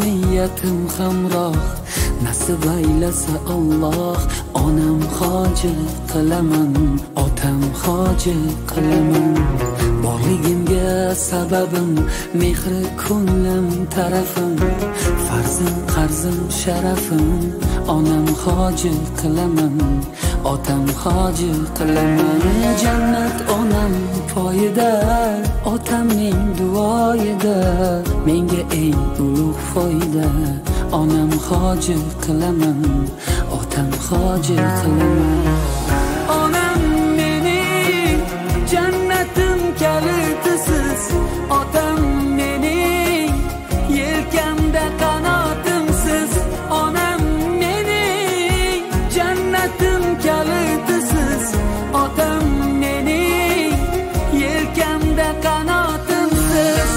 niyatim hamroh, nasib aylasa Alloh. Onam hoji qilaman, otam hoji qilaman. Borligimga sababim mehri ko'nglim tarafim, farzim qarzim sharafim. Onam hoji qilaman, otam hoji qilaman. Jannat onam poyida, otamning duoyida. Menga eng ulug' foyda. Onam hoji qilaman, otam hoji qilaman. Onam mening jannatim kalitisiz, otam mening yelkamda qanotimsiz. Onam mening jannatim kalitisiz, otam mening yelkamda qanotimsiz.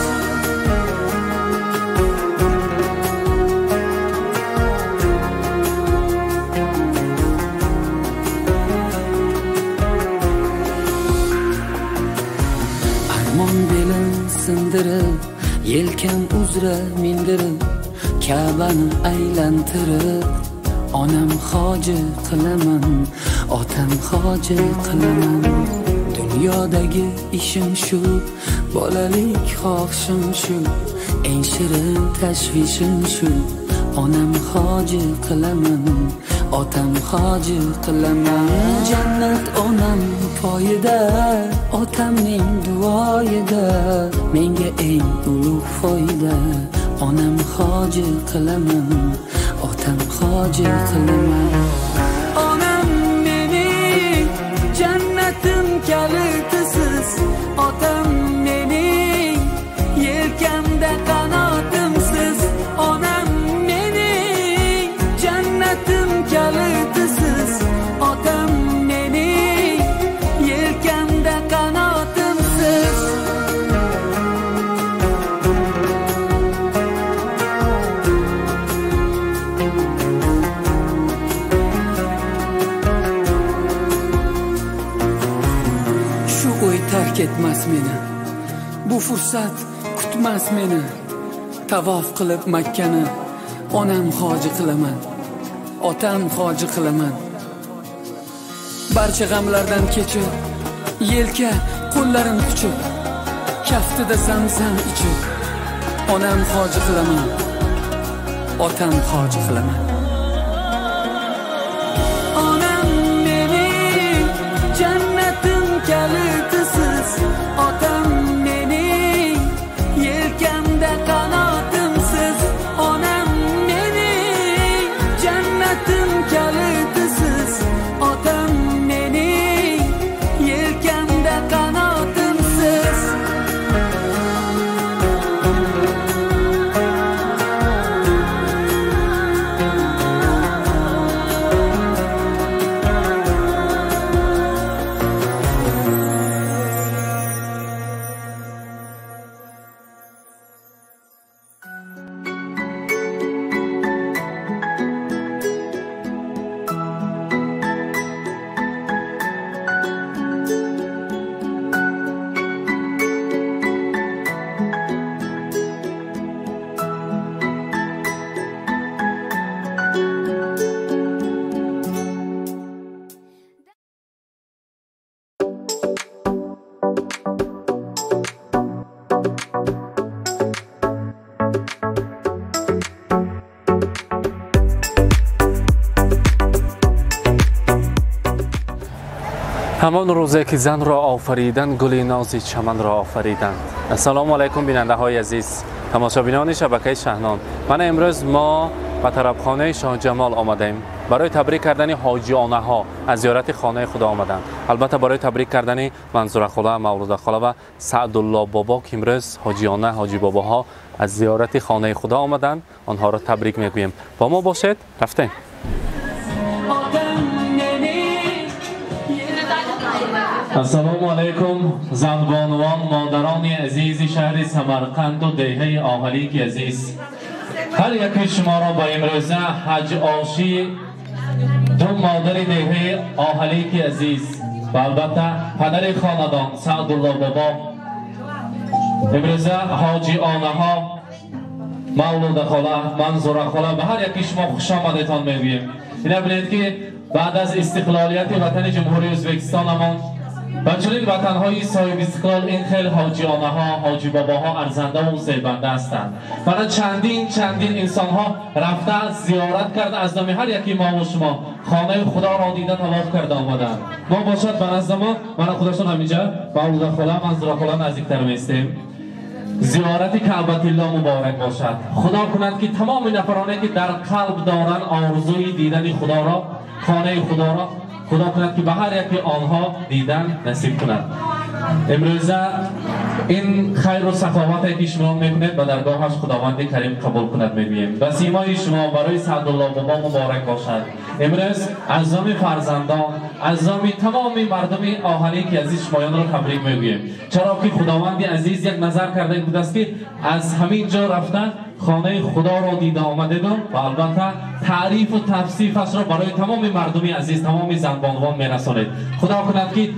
Armon belim sindirib, yelkam uzra mindirib, Ka'bani aylantirib, onam hoji qilaman, otam hoji qilaman. Dunyodagi ishim shu, bolalik xohishim shu, eng shirin tashvishim shu. Onam hoji qilaman, otam hoji qilaman. Jannat onam poyida, otamning duoyida. Menga eng ulug' foyda. Onam hoji qilaman, otam hoji qilaman. Onam mening jannatim kalitisiz, otam mening yelkamda qanotimsiz. Onam mening jannatim kalitisiz, otam mening yelkamda qanotimsiz. Shu o'y tark etmas meni, bu fursat kutmas meni. Tavof qilib Makkani onam hoji qilaman, otam hoji qilaman. Barcha g'amlardan kechib, yelka qo'llarim quchib, kaftida zamzam ichib, onam hoji qilaman, otam hoji qilaman. Onam mening jannatim kalitisiz, otam mening yelkamda qanotimsiz. Onam mening jannatim kalitisiz, otam mening yelkamda qanotimsiz. همان روزی که زن را آفریدن، گل نازی چمن را آفریدن. السلام علیکم بیننده های عزیز، تماشابینان شبکه شهنان. من امروز ما به طربخانه شاه جمال آمدیم. برای تبریک کردن حاجیانه ها از زیارت خانه خدا آمدند. البته برای تبریک کردن منظور خدا، مولود خدا و سعدالله بابا که امروز حاجیانه، حاجی بابا ها از زیارت خانه خدا آمدند، آنها را تبریک میگوییم. با ما باشید، رفتیم. السلام علیکم زنبانوان، مادران عزیز شهر سمرقند و دهه آهلیک عزیز. هر یکی شما را با امروزه حج آشی دو مادر دهه آهلیک عزیز و البته پدر خاندان سعدالله بابا امروزه حاجی آنه ها مولوده خاله، منظوره خاله و هر یکی شما خوش آمدتان میگوییم. اینا ببینید که بعد از استقلالیت وطن جمهوری ازبکستانمان و چنین وطنهای صاحب استقلال این خیلی حاجیانه ها، حاجی باباها ارزنده و زیبنده هستند. برای چندین انسان ها رفته زیارت کرده از نام هر یکی ما و شما خانه خدا را دیده طواف کرده آمدند. ما باشد به نزد ما من خودشون همینجا مولوده خاله، منظوره خاله نزدیکتر میستیم. زیارت کعبه الله مبارک باشد. خدا کند که تمام نفرانی که در قلب دارند آرزوی دیدن خدا را، خانه خدا را، خدا کند که به هر یکی آنها دیدن نصیب کند. امروز این خیر و سخاوتی که شما میکنید به درگاهش خداوند کریم قبول کند میگوییم. و سیمای شما برای سعدالله بابا مبارک باشد. امروز از نام فرزندان، از نام تمام مردم آهنی که عزیز شمایان را تبریک میگوییم. چرا که خداوند عزیز یک نظر کرده بود است که از همین جا رفتن خانه خدا را دیده آمده و البته تعریف و توصیفش را برای تمام مردم عزیز، تمام زنبانوان میرسانید. خدا کند که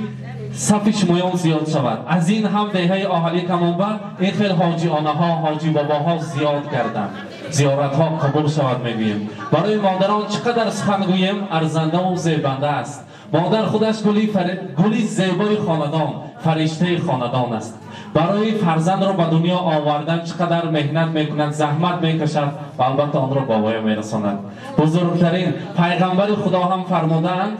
صف شمایان زیاد شود. از این هم دهه اهالی کمانبر این خیلی حاجیانه ها، حاجی باباها زیاد کردند. زیارت ها قبول شود میگوییم. برای مادران چقدر سخن گوییم ارزنده و زیبنده است. مادر خودش گلی زیبای خاندان، فرشته خاندان است. برای فرزند را به دنیا آوردن چقدر مهنت میکند، زحمت میکشد و البته آن را به پایان میرساند. بزرگترین پیغمبر خدا هم فرمودند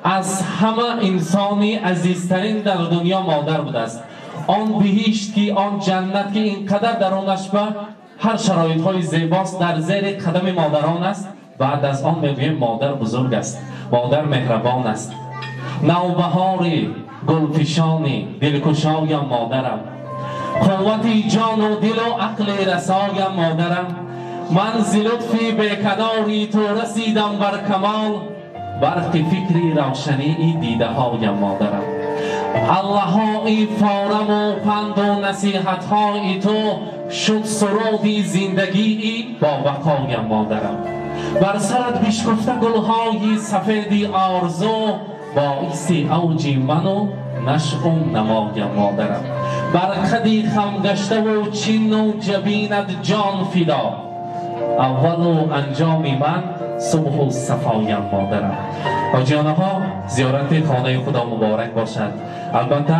از همه انسانی عزیزترین در دنیا مادر بوده است. آن بهشت که، آن جنت که اینقدر درونش به هر شرایط های زیباست در زیر قدم مادران است. بعد از آن میگوییم مادر بزرگ است، مادر مهربان است. نوبهاری گلفشانی دلکشایم مادرم، قوتی جان و دل و عقل رسایم مادرم. من ز لطفی بیکناری تو رسیدم بر کمال، برق فکری روشنی دیده هایم مادرم. الله های فارم و پند و نصیحت های تو شد سرودی زندگی با بقایم مادرم. بر سرت بشکفته گلهای سفیدی آرزو، باعث اوج من و نشأ و نمایم مادرم. بر خدی خم گشته و چین و جبینت جان فدا، اول و انجام من صبح و صفایم مادرم. حاجیانه ها زیارت خانه خدا مبارک باشد. البته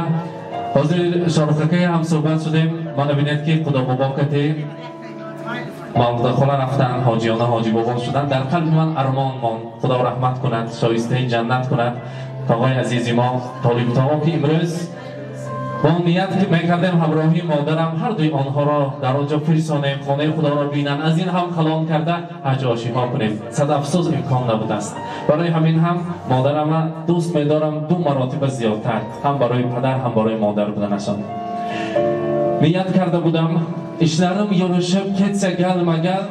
حاضر شارخکه هم صحبت شدیم. ما نبینید که خدا بابا کتی مولوده خاله رفتن، حاجیانه حاجی بابا شدن. در قلب من ارمان مان، خدا رحمت کند، شایسته جنت کند آقای عزیزی ما طالب تاها که امروز با نیت که میکردیم همراهی مادرم هر دوی آنها را در آنجا فرستانیم، خانه خدا را بینن، از این هم کلام کرده حج آشیها کنیم. صد افسوس امکان نبوده است. برای همین هم مادرم دوست میدارم دو مراتب زیادتر، هم برای پدر هم برای مادر بودنشان. نیت کرده بودم işlerim yürüşüp ketsə gəlməgəl,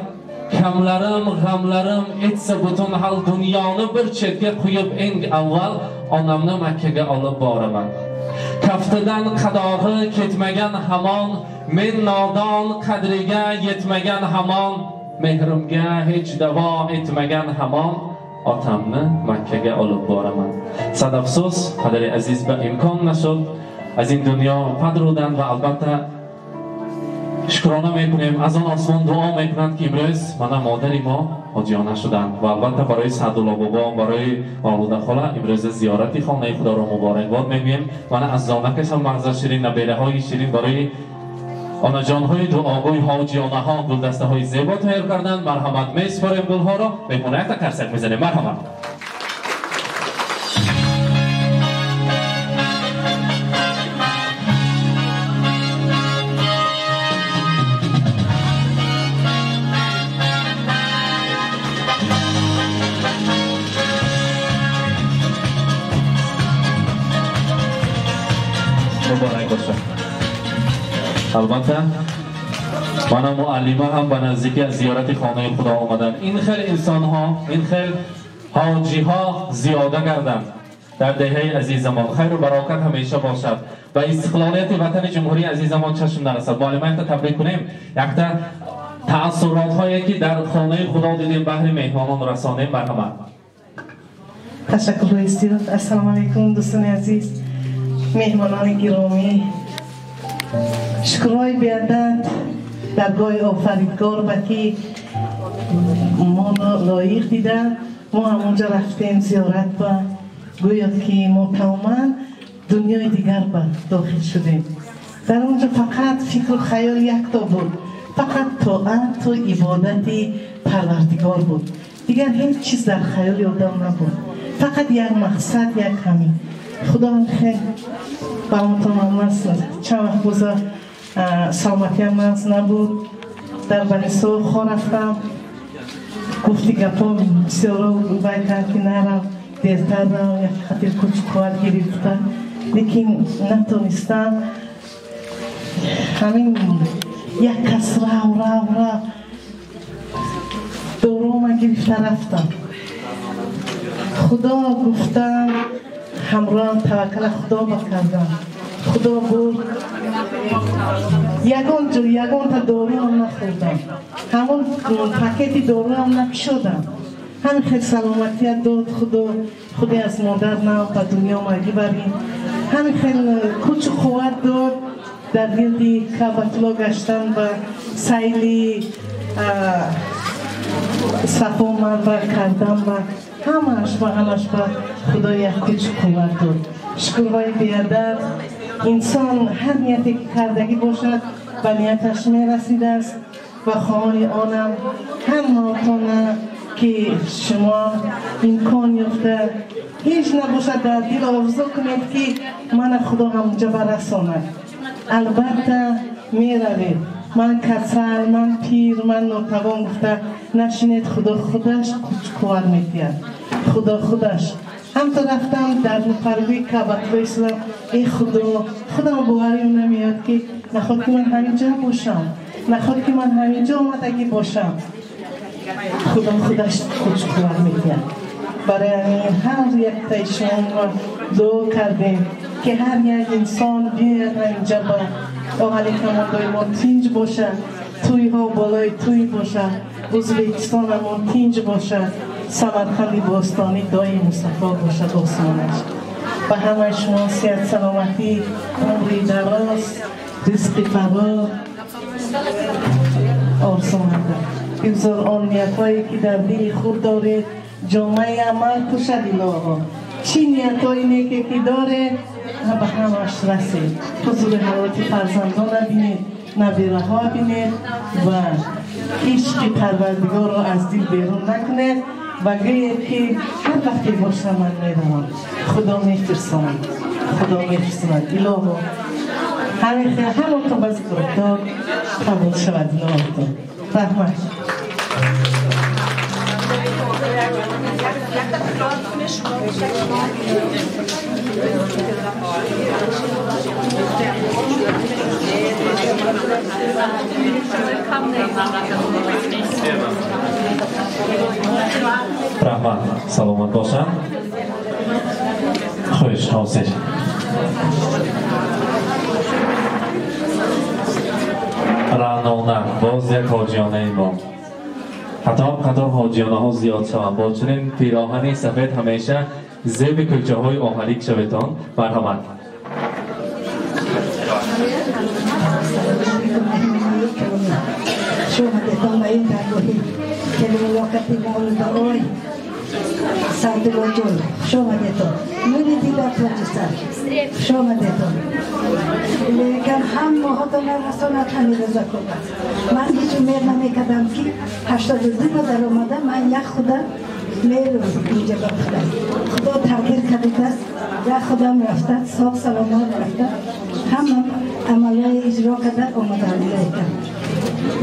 kəmlərim, qəmlərim etsə bütün hal dünyanı bir çetgə qoyub eng avval anamını Məkkəgə alıb baraman. Kəftədən qadağı ketməgən haman, men nadan qədrigə yetməgən haman, mehrimgə heç dəva etməgən haman, atamını Məkkəgə alıb baraman. Sad afsus, qadri əziz və imkan nəşud, az in dünya padrudan və albatta شکرانه میکنیم. از آن آسمان دعا میکنند که امروز من مادری ما حاجیانه شدند و البته برای سعدالله بابا، برای مولوده خاله امروز زیارت خانه خدا را مبارکباد میگویم. من از زانکش هم مغز شیرین، نبیله های شیرین برای آن جان های دعاگوی حاجیانه ها گلدسته های زیبا تیار کردند. مرحمت میسپاریم گلها را، میمونه یک تکرسک میزنیم. مرحمت. البته من معلمه هم به نزدیکی از زیارت خانه خدا آمدن. این خیلی انسان ها، این خیلی حاجی ها زیاده کردند در دهه عزیزمان. خیر و برکت همیشه باشد و استقلالیت وطن جمهوری عزیزمان چشم نرسد. معلمه تا تبریک کنیم. یک تا تأثیرات هایی که در خانه خدا دیدیم بهر مهمانان رسانیم. مرحمت. تشکر استیراد. السلام علیکم دوستان عزیز، مهمانان گرامی، شکرهای بیادت درگاه آفریدگار با که ما لایق دیدن ما همونجا رفتیم زیارت با گویا که ما تماما دنیای دیگر با داخل شدیم. در اونجا فقط فکر و خیال یک تا بود، فقط طاعت و عبادت پروردگار بود، دیگر هیچ چیز در خیال آدم نبود، فقط یک مقصد، یک همین. خدا خیلی با مطمئن است چند وقت گذار سلامتی هم از نبود، در بنیسو خواه رفتم گفتی گپا بسیارا باید کرد که نرم دیرتر رم یک خطیر کوچکوات گرفتم لیکن نتونستم. همین یک کس رو دورو ما گرفته رفتم. خدا گفتم همراه توکل خدا بکردم. خدا بود یگان تا دورو هم نخوردم، همون پاکتی دورو هم نکشودم. همین خیلی سلامتیت داد خدا، خودی از مادر نو به دنیا مگی بریم. همین خیلی کوچ قوت داد در گردی کعبت‌الله گشتن و سیلی صفا مرور کردن و همش با خدا یک کوچ قوت داد. شکرهای بیادر انسان هر نیتی که کردگی باشد به نیتش میرسیده است و خواهان آنم هم ناتانه که شما امکان یافته هیچ نباشد در دل آرزو کنید که من خدا همونجا برساند. البته میروید، من کسل، من پیر، من ناتوان گفته نشینید. خدا خودش کوچکوار میتید، خدا خودش. هم تو رفتم در پروی کعبت‌الله اسلام، ای خدا باوریم نمیاد که نخواد که من همینجا باشم، نخواد که من همینجا آمدگی باشم. خدا خودش کوچکوار میتید. برای همین هر یک تایشان را دعا کردیم که هر یک انسان بیاید اینجا با اهالی کماندای ما تینج باشه، توی ها بالای توی باشه، ازبکستان ما تینج باشه، سمرقند باستانی دای مصطفی باشه آسمانش. و همه شما صحت سلامتی، عمری دراز، رزق فرا آرزومنده. بگذار آن نیت‌هایی که در دل خود دارید جامعه عمل کشد الهی. چی نیت‌های نیکی که داره به همش رسید. حضور حضرت فرزندان بینید، نبیره ها بینید و عشق پروردگار را از دل بیرون نکنید و گویید که هر وقتی باشه من میروم، خدا میفرستاند، خدا میفرستاند. الهی همین خیلی همونطور به ذکر داد قبول شود. الهی رحمت. رحمت سلامت باشن. خوش حاضر. رعنانه باز یک حاجیانه ما. حتی قطار حاجیانه ها زیاد شوند با چنین پیراهن سفید همیشه زیب کلچه های آهلیک شویتان. مرحمت. لیکن هم ماهاتون رسانت همی رضا کنم. من هیچ امید نمیکردم که 82 در آمده من یک خدا میرم اینجا بخورم. خدا تغییر کرده است، یک خودم رفته صاف سلامت رفته، هم عملای اجرا کرده آمده لیکن.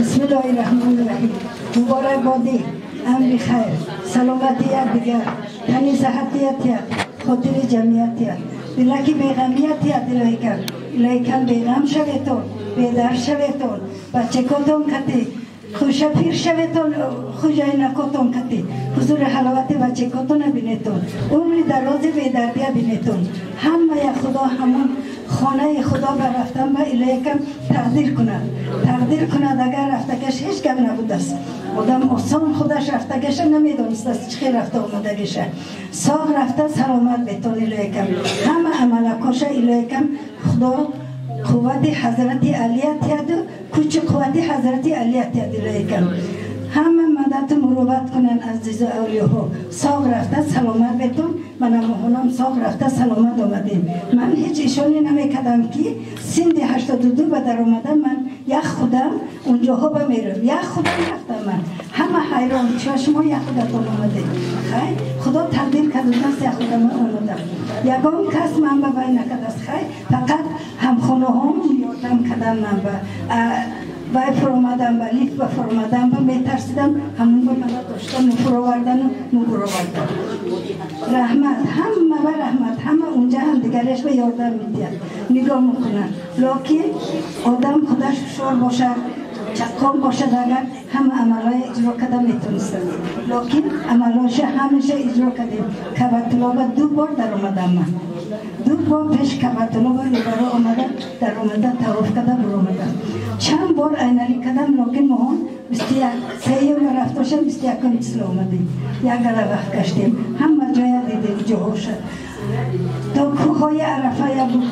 بسم الله الرحمن الرحیم. مبارک بادی، امر خیر، سلامتیت دیگر، تنی صحتیت، خاطر جمعیت، دلکی بیغمیت الهی کن، لیکن بیغم شویتون، بیدار شویتون، بچه کتون کتی، خوش پیر شویتون، خوشای نکتون کتی، حضور حلاوت بچه کتون بینیتون، عمر دراز بیدردی بینیتون. همه خدا همون خانه خدا برفتن با الهی کن تقدیر کند اگر رفتگش هیچ کم نبود است. آدم آسان خودش رفتگش نمیدونست است چه رفته آمدگشه. ساغ رفته سلامت بیتون الهی کن. همه عمل کاش الهی کن خدا قوت حضرت علیت یاد کوچ قوتی حضرت علی اتیادی کن همه مدت مروت کنن عزیز اولیه ها ساق رفته سلامت بتون من هم ساق رفته سلامت آمدیم من هیچ ایشانی نمیکردم که سند 82 به در آمده من یک خودم اونجاها بمیرم یک خودم رفتم من همه حیران چشما یک خودتون آمده خیلی خدا تقدیر کرده دست یک خودم آمدم یکان کس من به بین نکرد است خیلی فقط همخانه هم یادم کردم من به وای فرامدم به لیف به فرامدم به میترسیدم همون با من داشتم نفروردن نفروردن رحمت همه و رحمت همه اونجا هم دیگرش به یاردم میدید نگاه میکنن لکن آدم خودش شور باشه چکان باشه اگر همه عملای اجرا کده میتونستن لکن عملاش همیشه اجرا کدیم کبتلابه 2 بار در اومدم من 2 بار پیش کبتلابه لبرا آمده در اومده تواف کده بر اومده چند بار اینالی کدم لکن مهم 21 سه رفتاشم 21 مثل اومدیم یک گره وقت کشتیم همه جای دیدیم جاها شد تا کوهای عرفه یا بود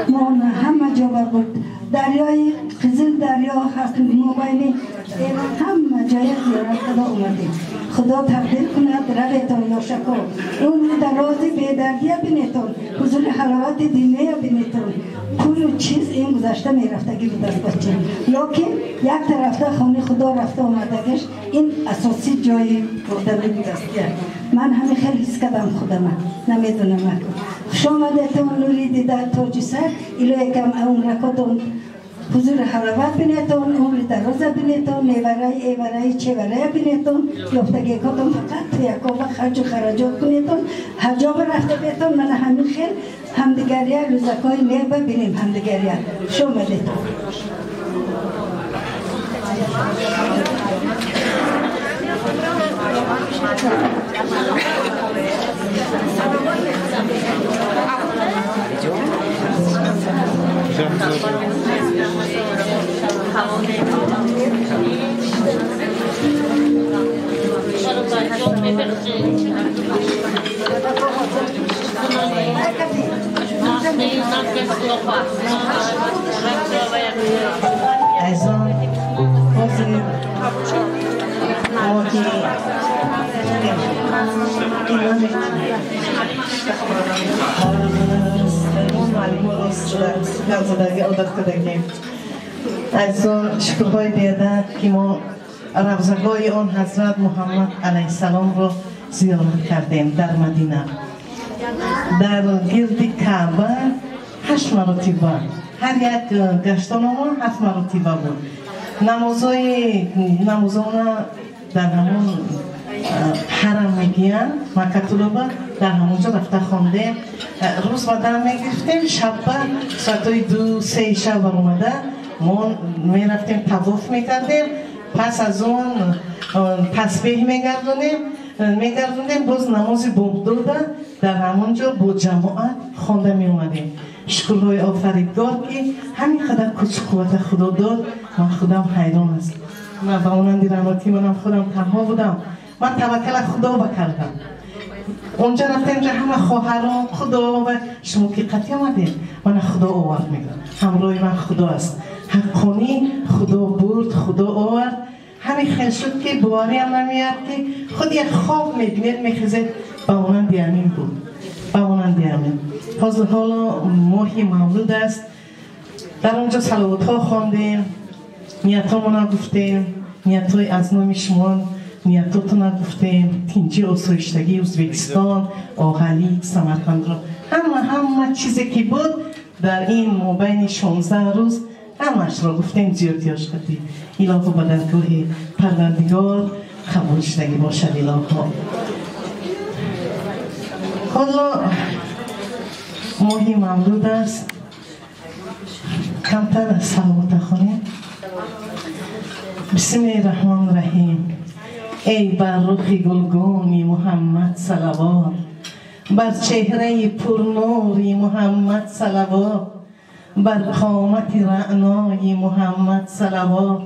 مانا همه جا بود دریای قزل دریا هست موبایلی همه جای زیارت کده اومدیم خدا تقدیر کند رویتان یا شکر اون درازی بیدردیه بینیتون حضور حلاوت دینه بینیتون کل چیز این گذشته می رفتگی به دست بچه لیکن یک طرفته خانه خدا رفته اومدگش این اساسی جای بردمی بودست من همه خیلی حس کدم خودم نمیدونم اکن خوش آمدتون نوری دیده تاجی سر ایلو یکم اون رکاتون حضور حلاوت بینیتون عمر درازه بینیتون نیورای چیورای بینیتون یافتگی کتون فقط توی اکابه خرج و خراجات کنیتون حجاب رفته بیتون من همین خیل همدیگریه روزکای نیب ببینیم همدیگریه شو مدیتون ایزان حاضر آقای ایزان شکرهای بیادر که ما روزگاه آن حضرت محمد علیه السلام را زیارت کردیم در مدینه در گرد کعبه 8 مرتبه هر یک گشتان ما 7 مرتبه بود نمازان در همون حرم میگیان مکتولوبه در همونجا رفته خوندیم روز با دم میگرفتیم شب ساعتای 2-3 شب برامده ما میرفتیم طواف میکردیم پس از اون تسبیح میگردونیم باز نماز بامداده در همونجا با جماعت خونده می اومدیم شکرهای آفریدگار که همین قدر کچ قوت خدا داد من خودم حیران است من با اونم دیراناتی منم خودم تنها بودم من توکل خدا بکردم اونجا رفتیم که همه خواهران خدا و شما که قطعی آمدیم من خدا آورد میگم همراه من خدا است حقانی خدا برد خدا آورد همین خیل شد که بواری هم نمیاد که خود یک خواب میبینید میخیزید با اونم دیامین بود با اونم دیامین حالا ماهی مولود است در اونجا صلوات ها خواندیم نیت ها گفتیم نیت های از نام شما نیتاتون گفتیم تینجی آسایشتگی ازبکستان آغلی سمرقند را همه چیزی که بود در این مابین 16 روز همش را گفتیم زیادیاش کردیم الهو به درگاه پروردگار قبول شدگی باشد الهو حالا ماهی مولود است کمتر صلوات خونیم بسم الله الرحمن الرحیم ای بر رخ گلگونی محمد صلوات بر چهره پرنوری محمد صلوات بر قامت رعنای محمد صلوات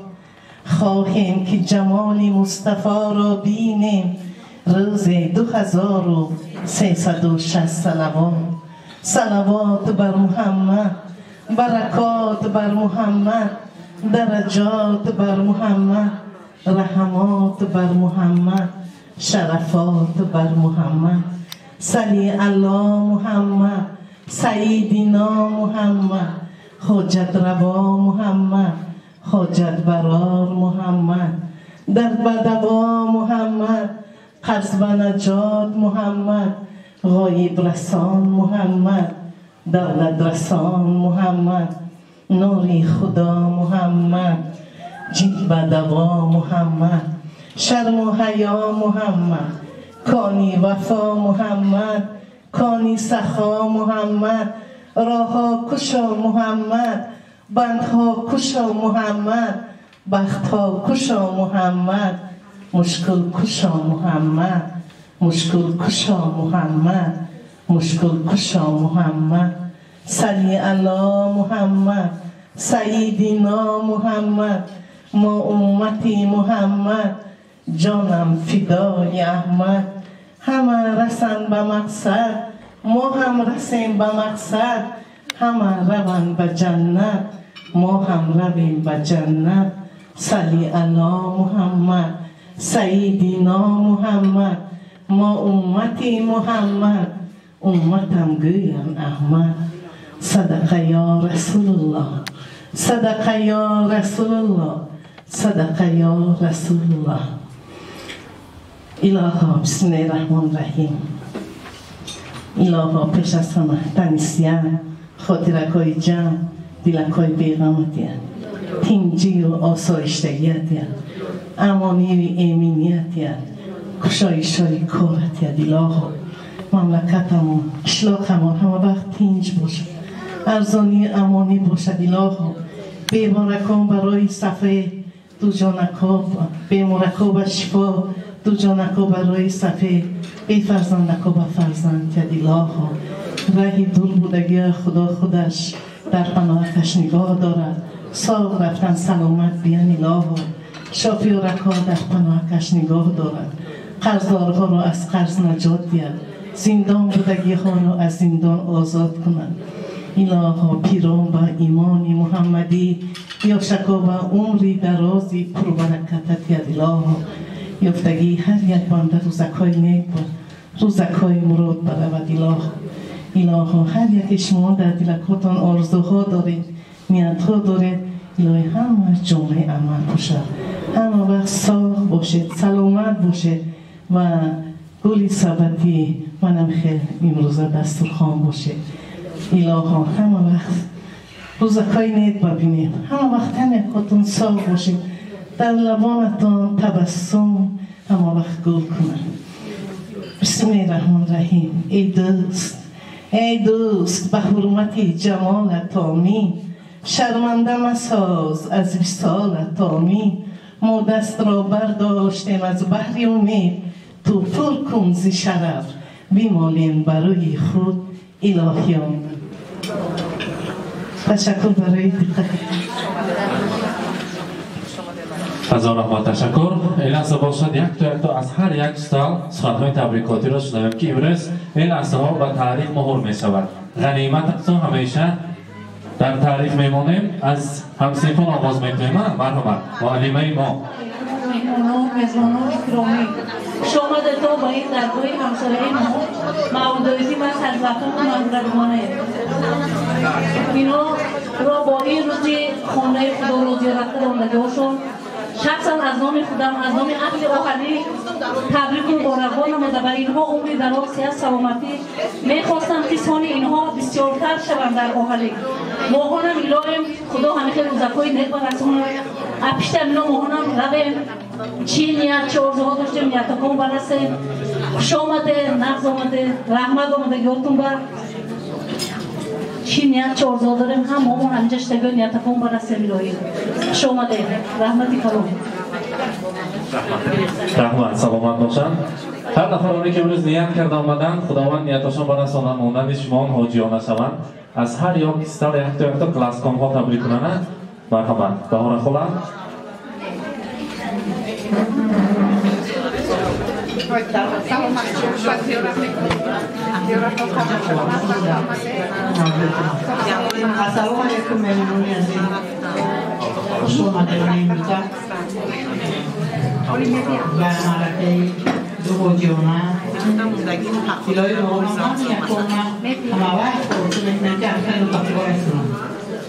خواهیم که جمال مصطفی را بینیم روز 2360 صلوات صلوات بر محمد برکات بر محمد درجات بر محمد، رحمات بر محمد، شرفات بر محمد. صلی علی محمد، سیدنا محمد، حجت روا محمد، حجت برار محمد، درد بدوا محمد، قرض به نجات محمد، غایب رسان محمد، دولت رسان محمد، نوری خدا محمد، جید به دوا محمد، شرم و حیا محمد، کانی وفا محمد، کانی سخا محمد، راها کشا محمد، بندها کشا محمد، بختها کشا محمد، مشکل کشا محمد، مشکل کشا محمد، مشکل کشا محمد. صلی علی محمد، سیدنا محمد، ما امتی محمد، جانم فدای احمد. همه رسن به مقصد، ما هم رسیم به مقصد، همه روند به جنت، ما هم رویم به جنت. صلی علی محمد، سیدنا محمد، ما امتی محمد، امتم گویم احمد. صدق یا رسول الله، صدق یا رسول الله، صدق یا رسول الله. الها بسم الله الرحمن الرحیم. الها پیش از همه تنیسیان، خاطرکای جمع، دلکای بیغمتیان، تینجی و آسایشتگیتیان، امانی و امینیتیان، کشایشای کارتیان. الها مملکتمون، اشلاقمون همه وقت تینج باشد، ارزانی امانی باشد. الها بیمارکان برای صفحه دو جانکا، بیمارکا به شفا دو جانکا برای صفحه، بی فرزندکا به فرزند. الها راه دور بودگی خدا خودش در پناهش نگاه دارد، ساق رفتن سلامت بیان. الها شافی و رکا در پناهش نگاه دارد، قرضدارها را از قرض نجات دهد، زندان بودگی ها را از زندان آزاد کنند. الها پیران با ایمان محمدی یا شکا با عمری درازی پربرکتت. الها یافتگی هر یک بنده روزکای نیک بر، روزکای مراد برود. الها هر یک شما در دلکاتان آرزوها دارید، نیتها دارید. الهی همه جامعه عمل باشد، همه وقت ساق باشید، سلامت باشید و گلی ثبتی منم خیلی امروز دسترخوان باشید. الها همه وقت روزکای نیک ببینیم، همه وقت همه خودتون ساق باشید، در لبانتان تبسم همه وقت گل کنند. بسم الله الرحمن الرحیم. ای دوست به حرمت جمالت آمین، شرمنده مساز از وصالت آمین. ما دست را برداشتیم از بحر امید، تو پر کن ز شرف بیمالیم برای خود. الهیان تشکر برای دقتتون. هزار رحمت تشکر. این لحظه باشد یک تا از هر یک استاد سخنهای تبریکاتی را شنویم که امروز این لحظه ها به تاریخ مهر می شود. غنیمت همیشه در تاریخ میمانیم. از همسیفان آغاز میکنیم. مرحبا معلمه ما میزبانان اکرامی، شما در تو با این درگاه همسایه ما مولدایتی من سرزفون منظرمانه اینا را با این روزی خانه خدا را زیارت دارنده هاشون شخصا از نام خودم، از نام اهل آخری تبریک و مبارکباد نموده و اینها عمری دراز، صحت، سلامتی میخواستم که سان اینها بسیارتر شوند در آخری. ماهانم الهیم خدا همیشه روزکای نیک برسونه. اپیشتر اینا ماهانم رویم چی نیت چه آرزوها داشتیم نیتکان برسیم. خوش آمده، نغز آمده، رحمت آمده یادتون بر چی نیت چه آرزوها داریم هم مامان همینجا اشتگاه نیتکان برسیم. الهیم خوش آمده، رحمتی کلام. رحمت سلامت باشن. هر نفرانی که امروز نیت کرده آمدن خداوند نیتاشان برسانند، مانند شما حاجیانه شوند. از هر یک استاد یک تا کلاسکام ها تبریک کنند. مرحبا بهار خولا. السلام علیکم مهمونی عزیز. خوش اومده برای امروزه و معرکه دو بودیونه ایلای دوم هم یکون همه وقت خورتون اکنن که همه دو تاقیبا رسونم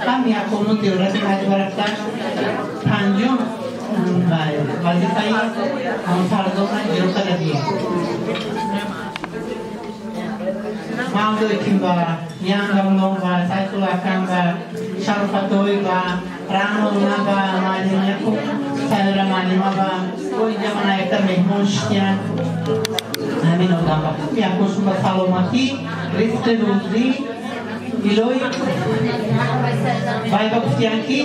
هم یکونو دیورت حج برفتن پنجم وظیفه همون فرزان جلو کردیم Maudo kimba yang gamlong ba satu akan ba syarfatoi ba rano na ba malina ko sadra malima ba koi jamana ekta mehmon shkian amin odam ba ya ko suba salomati rizq rozi iloi bai ba kuftian ki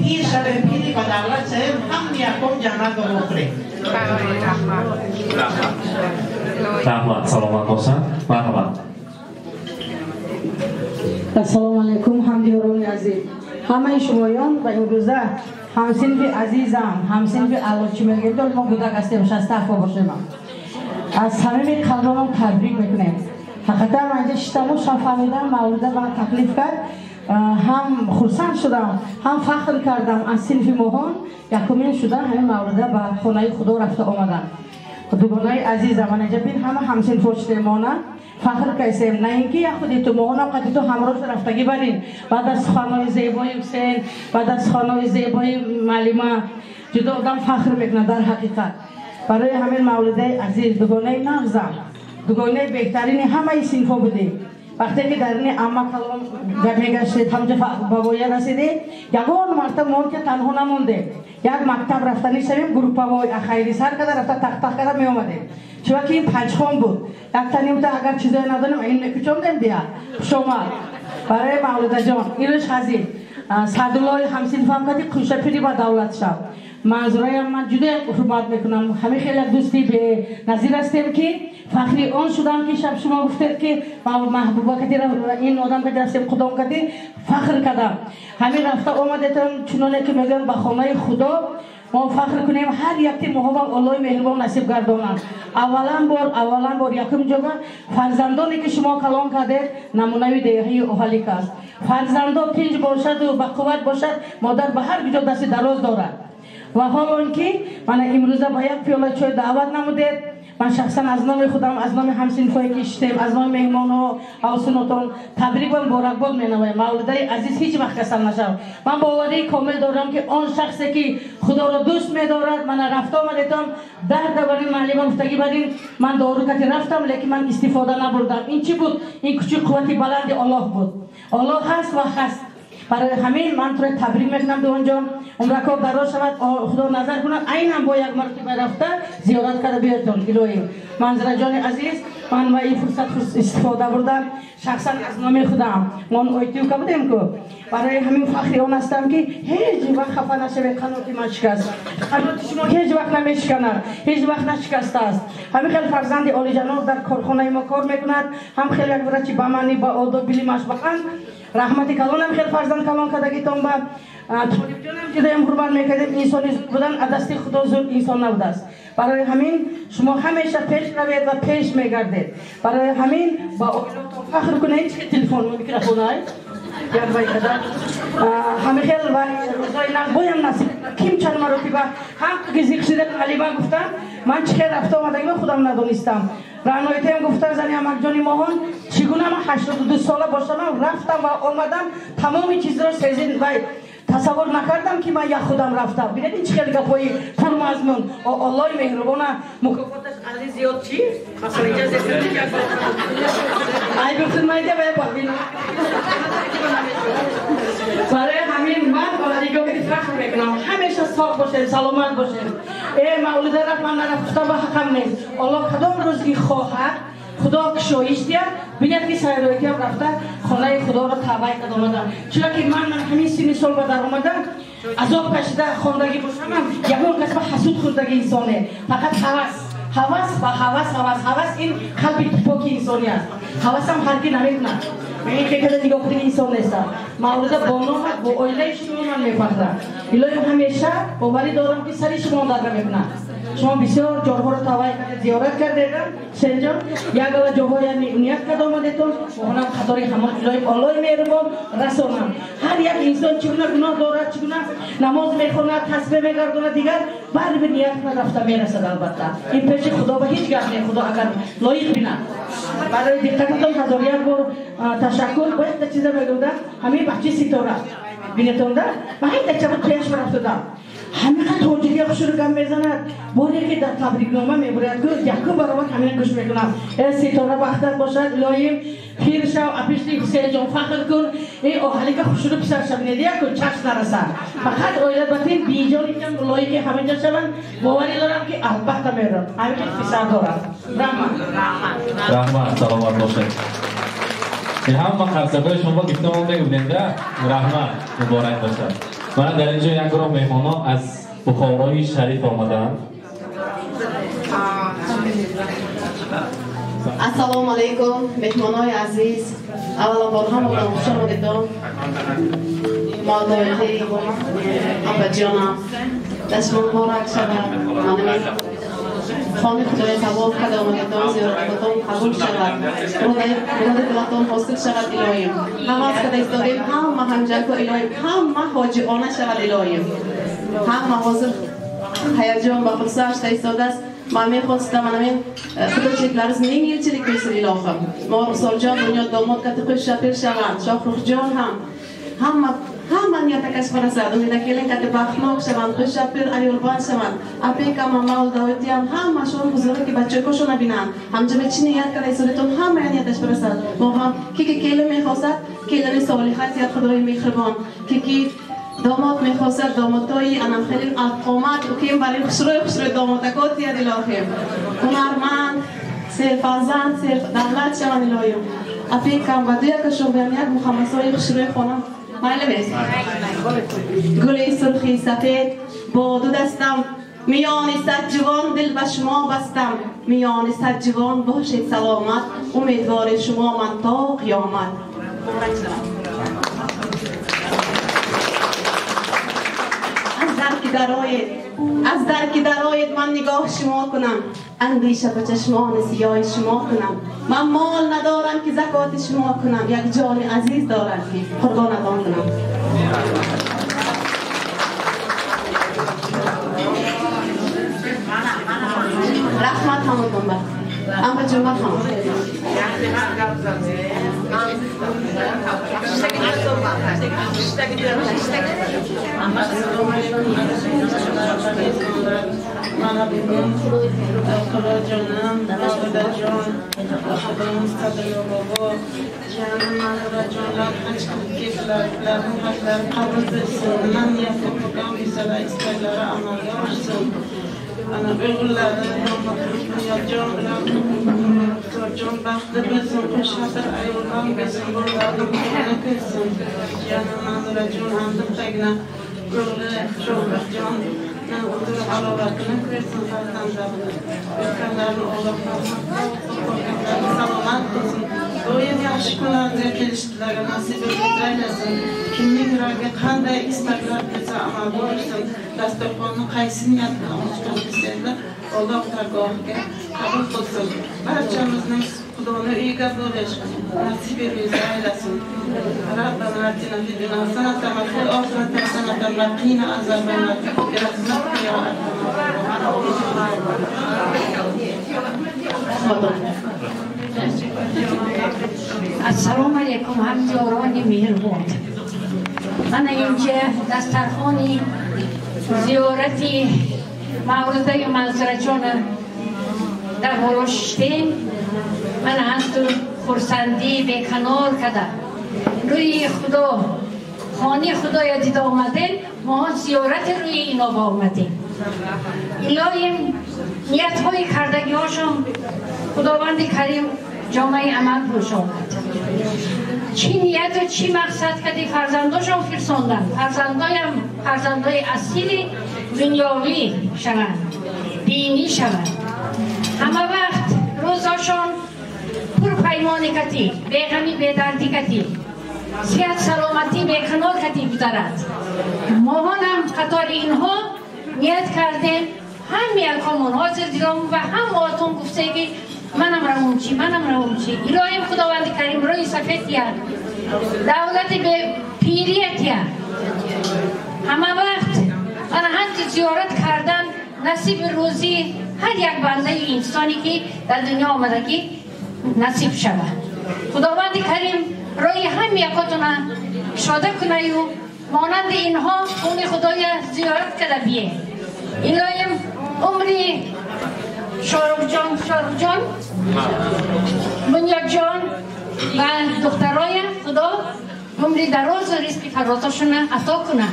pir shabe piri ba davlat se ham ya kom jannat ba bokre rahmat salomat bo'lsin marhamat السلام علیکم همدیگران عزیز همه شمایان و امروزه همسنف عزیزم همسنف علاچی میگیم دارم ما بودک هستیم شستافا باشیم از همه قلبم تبریک میکنیم حقیقتا من اینجا شتمو شب فهمیدم مولده و تکلیف کرد هم خرسند شدم هم فخر کردم از سنف موهان یکمین شدن همه مولده به خانه خدا رفته آمدن دوگانه عزیزم من اینجا بین همه همسنف اجتماعی فخر کردیم نه اینکه یا خودی تو مهمان وقتی تو همراه رفتگی برین بعد از خانه زیبای حسین بعد از خانه زیبای معلمه جدا آدم فخر میکنه در حقیقت برای همین مولده عزیز دوگانه نغزم دوگانه بهترین همه صنفا بودیم وقتی که در این اما کلام میگشتید همجا بابایی رسیده یکون مرتب ما که تنها نمونده یک مکتب رفتنی شدیم گروپ بابای اخیری سر کده رفته تخت کده می اومده چون که این پنج خان بود یک تنیم تا اگر چیزی نداریم این میکشم دیم بیا شما برای مولده جان ایروش خزید سعدالله همسین فهم کردی خوشه پیری با دولت شد منظوره من جدا حرمت میکنم همه خیلی دوستی به نظیر هستیم که فخری آن شدم که شب شما گفتید که محبوبا کتی این آدم کتی رفتیم خدا کتی فخر کردم همین رفته آمدتم چونانه که میگم به خانه خدا ما فخر کنیم هر یکی محبوب الله مهربان نصیب گردانم اولا بار یکم جگه فرزندانی که شما کلام کردید نمونه دیهی اهالی است فرزندان تنج باشد و بقوت باشد مادر به هر کجا دست دراز دارد و حالا که من امروزه با یک پیاله چای دعوت نمودید من شخصا از نام خودم از نام همسنفایی که اشتیم از نام مهمان و اوسناتون تبریک و مبارکباد مینویم مولده عزیز هیچ وقت کسل نشود من باوری کامل دارم که آن شخصی که خدا را دوست می‌دارد من رفته آمدم در دوری معلم گفتگی بدین من دارو کتی رفتم لیکن من استفاده نبردم این چی بود این کوچک قوتی بلند الله بود الله هست و هست برای همین من تو تبریک میکنم دوان جان عمرکو دراز شود خدا نظر کند عیناً با یک مرتبه رفته زیارت کرده بیایتون الهی منظر جان عزیز من و این فرصت استفاده بردم شخصا از نام خودم من اویتیو که بودیم که برای همین فخری آن هستم که هیچ وقت خفه نشوید قناتی من شکست قناتی شما هیچ وقت نمیشکند هیچ وقت نشکسته است همین خیلی فرزند عالی جناب در کارخانه ما کار میکند هم خیلی یک برچی با منی با آداب بلی مشبقن رحمتی کلانم خیلی فرزند کلان کدگیتون با طالب جانم جدایم قربان میکردیم انسانی بودن دست خدا زود انسان نبوده است برای همین شما همیشه پیش روید و پیش میگردید برای همین با اولادتون فخر کنید که تلفن و میکروفون های یک بای کده همه خیلی و روزای نقبایم نصیب کم چند مرتبه هم که ذکر شده علیبا گفتم من چه رفته آمدگی من خودم ندانستم رانویتی هم گفتن زنی امک جانی ماهان چگونه من 82 ساله باشم رفتم و آمدم تمام چیز را سازید و تصور نکردم که من یک خودم رفتم ببینید این چه گپای پرمضمون الله مهربان مکافاتش علی زیاد چی مثلا اجازه بدید ای گفتن من اینجا ببینید برای همین من دیگه که فخر میکنم همیشه ساق باشین سلامت باشین ای مولده رحمان نرفتم به حقم نیست الله کدام روزی خواهد خدا کشایش دید بینید که سایرویتی هم رفته خانه خدا را تابع کرد آمدن چرا که من همین 3 سال به در آمدم عذاب کشیده خواندگی باشم یکون کسب حسود خوردگی انسانه فقط هوس این قلب پاک انسانی است هوس هم هرگی نمیکنه این که کده نگاه کنی انسان نیست مولده بانو با اویله شما من میفخرم الهی همیشه باوری دارم که سری شما در میکنه شما بسیار جاها رو توای زیارت کردید سنجان یک گلا جاها یعنی نیت کرده آمدیتون اونم خاطر همه جای بالای مهربان رسانم هر یک انسان چگونه گناه دارد چگونه نماز میخواند تسبیح میگرداند دیگر بعد به نیت رفته میرسد البته این پیش خدا به هیچ گپ نه خدا اگر لایق بیند برای دقتتون هزار یک بار تشکر باید تا چیزا میگم همین بچه ستاره بینتون ده من این دکتر پیش برفتم همه توجیهی خوشو گم میزند بوده که در تبریکنامه میبرد که یکم برابر همین گوش میکنم ستاره بختت باشد لایم خیر شو اپیشتی حسین جان فخر کن این آهلی که خوشو پسر شبنیدی کن چشم نرسد فقط اویلت بطین بیجانی کن لایی که همه جا شوند باوری دارم که البته میرم همین که پسر دارم رحمت سلامت باشد این هم مقصدهای شما گفتم بگوینده رحمت مبارک باشد من در اینجا یک گروه مهمانا از بخارای شریف آمدند. السلام علیکم مهمانای عزیز اولا بار هم خوش آمدید مادرتی آبا جانم دست مبارک شود خانه خدای ثواب کرده آمدید زیارتتون قبول شود مراد دلتون حاصل شود الهیم نماز کرده ایستادیم همه همجای که الهیم همه حاجیانه شود الهیم همه حاضر هیجان با خودسرش ایستاده است من میخواستم من همین خدا چیک لرز نمیگیر چیلی کسی الهیم ما رسال جان دنیا داماد که خوش شپیر شود شاخرخ جان هم نیت کس برسد امیده کلین که بخناک شوند خوش شپیر ایوربان شوند اپی که ماما و داویتی هم شما بزرگی که بچه کشو نبینند همجمه چی نیت کرده ایسولتون همه نیتش برسد ما هم که کلین میخواست کلین صالحات یا خدای میخربان که داماد میخواست دامادایی انم خیلی القامت و کیم برای خسروی دامادکات یاد الهیم هنرمند سیر فرزند سیر دولت شوند الهیم اپی که بدوی که شما بیم یک مخمسای خسروی خونم معلومه گلی سرخی سفید با دو دستم میان صد جوان دل به شما بستم میان صد جوان باشید سلامت امیدوار شما من تا قیامت از در که درآید من نگاه شما کنم اندیشه به چشمان سیاه شما کنم من مال ندارم که زکات شما کنم یک جان عزیز دارم که قربانتان کنم رحمت همون بنبر اما جمعه هم أنا بقول يا جون بخت بزن خوش حسر ایوان بزن بردم نکسم جان من رجون عندم تجنا بقول شو جان نقدر على وقتنا كرسم فاتن دبنا بكلام الله سلامت بزن باید yaxshi kunlarga kelishlari nasib etsin kimning yuragi qanday istaklar kelsa amalga oshsin dasturxonni qaysi niyat bilan ochgan desanglar Alloh dargohiga qabul qilsin barchamizning xudoni uyiga bo'lish nasib aylasin Rabbana atina fid dunya hasanatan va fil oxirati hasanatan va qina azabannar birahmatika ya السلام علیکم همکاران مهربان من اینجا دسترخوانی زیارتی مورده منظرچان در بارشتیم من هستم خورسندی به کنار کده روی خدا خانه خدای دید آمدیم ما زیارت روی اینا با آمدیم الهیم نیت های کردگی هاشون خداوند کریم جامعه عمل روش آمد چی نیت و چی مقصد کردی فرزنداشون فرساندن فرزندای اصیل دنیاوی شوند دینی شوند همه وقت روزاشون پر پیمانی کتی بیغمی بیدردی کتی صحت سلامتی بیکنار کتی گذرد ما هم قطار اینها نیت کردیم همه الکامون حاضر دیرام و هم آتون گفته که منم روم چی الهیم خداوند کریم روی سفید یا دولت به پیریت یا همه وقت من هم زیارت کردن نصیب روزی هر یک بنده انسانی که در دنیا آمده که نصیب شود خداوند کریم روی هم یکاتون شاده کنه و مانند اینها اون خدای زیارت کرده بیه الهیم عمری شارق جان بنیاد جان و دخترای خدا عمری دراز و رزق فراتاشون عطا کنه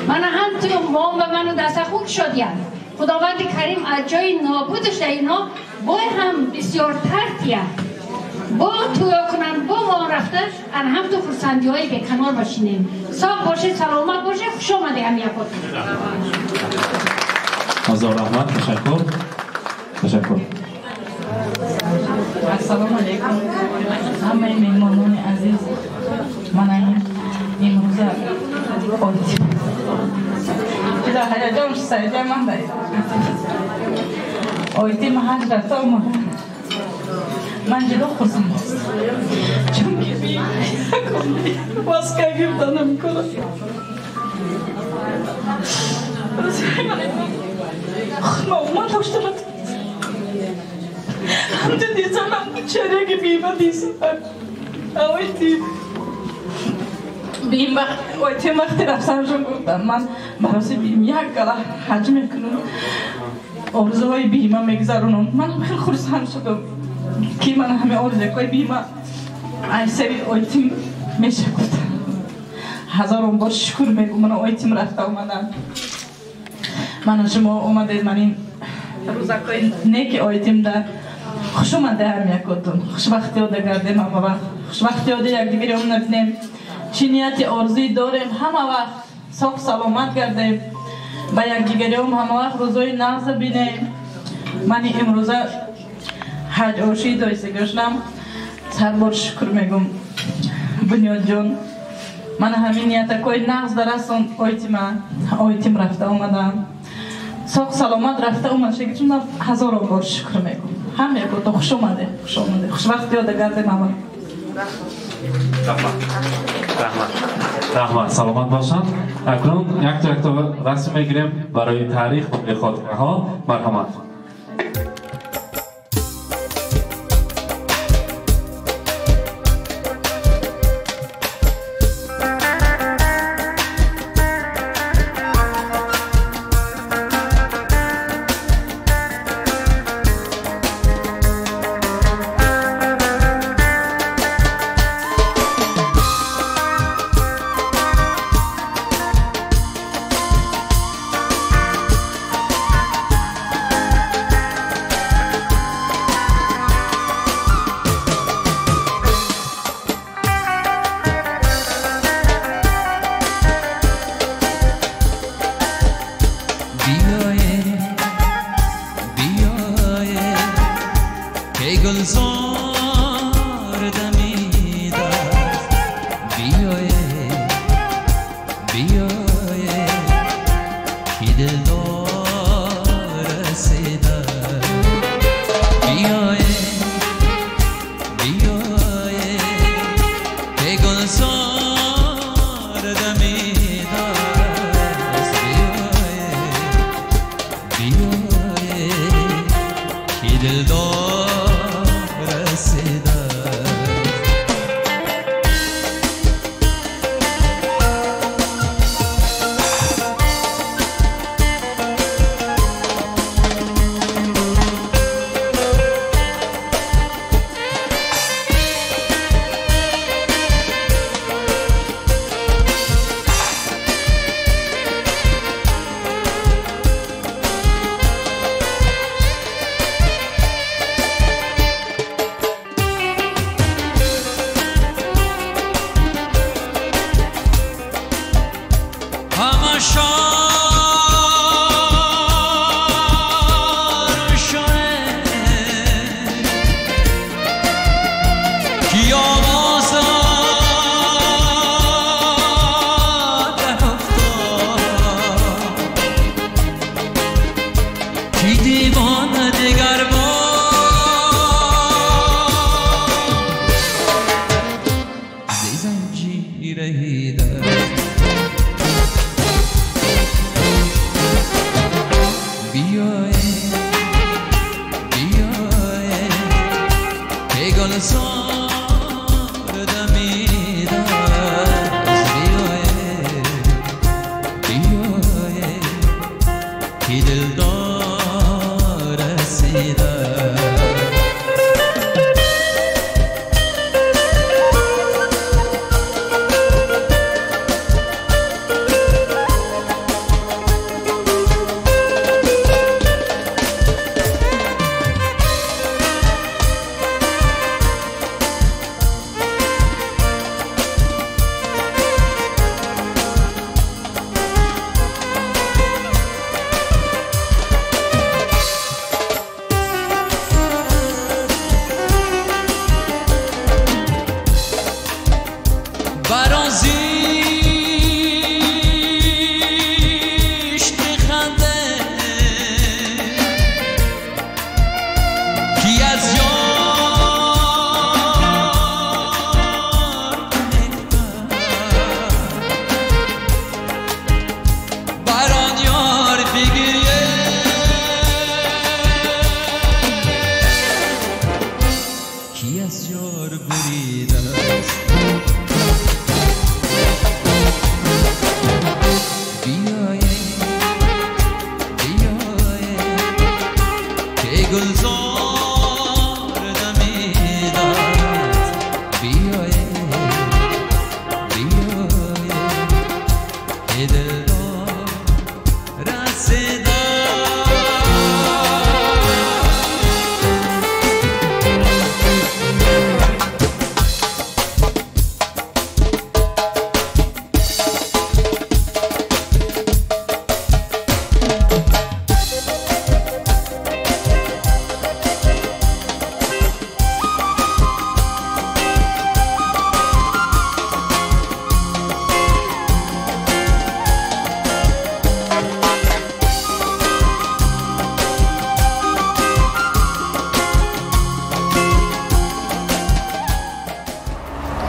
من هم تو مام و منو دست خوب شدیم خداوند کریم از جای نابودش در اینا بای هم بسیار ترتیه با تویا کنن با ما رفته هم تو فرسندی های به کنار باشینیم ساق باشه سلامت باشه خوش آمده هم یک هزار رحمت تشکر السلام علیکم همه مهمانان عزیز من امروز چیزا هیجان سریع من داریم آیتیم هر رفته اومدم من جدا خورسم هست چون که بیم واسکه گفتانه میکنم ما اومد داشته بد هم تو دیزم هم چهره که بیمه دیزم آیتیم بیم وقتی رفتنشون گفتم من براسه بیم یک گله حج میکنم آرزوهای بیمه میگذارونم من خیلی خورسم شدم که من همه آرزوهای بیمه این سری آیتیم میشه گفتم هزارم بار شکر میگم من آیتیم رفته اومدن من شما اومدید من این روزکای نیک آیتیم در خوش اومده هم یکاتون خوشبختی ها دگردیم همه وقت خوشبختی ها یک دیگری هم نبینیم چی نیتی آرزوی داریم همه وقت ساق سلامت گردیم با یک دیگری هم همه وقت روزای نغز بینیم من امروزه حج آرشید دایسته گشنم هر بار شکر میگم بنیاد جان من همین نیتکای نغز درستان آیتیم رفته اومدم ساق سلامت رفته اومد شکر چون من هزار بار شکر میگم همه یکو خوش اومده خوشبختی ها دگردیم همه رحمت سلامت باشند اکنون یک تا رسم میگیریم برای تاریخ و خاطره ها مرحمت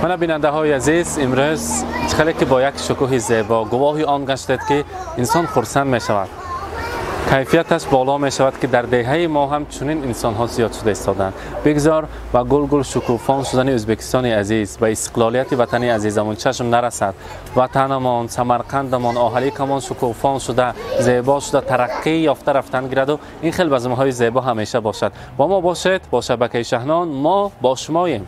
من بیننده های عزیز، امروز خیلی که با یک شکوه زیبا گواهی آن گشتید که انسان خرسند می شود، کیفیتش بالا می شود که در دهه ما هم چنین انسان ها زیاد شده ایستادند. بگذار و گل شکوفان شدن ازبکستان عزیز و استقلالیت وطن عزیزمون چشم نرسد. وطنمان، سمرقندمان، آهلیکمان شکوفان شده، زیبا شده، ترقی یافته رفتن گیرد و این خیلی بزمه های زیبا همیشه باشد. با ما باشید، با شبکه شهنان، ما با شماییم.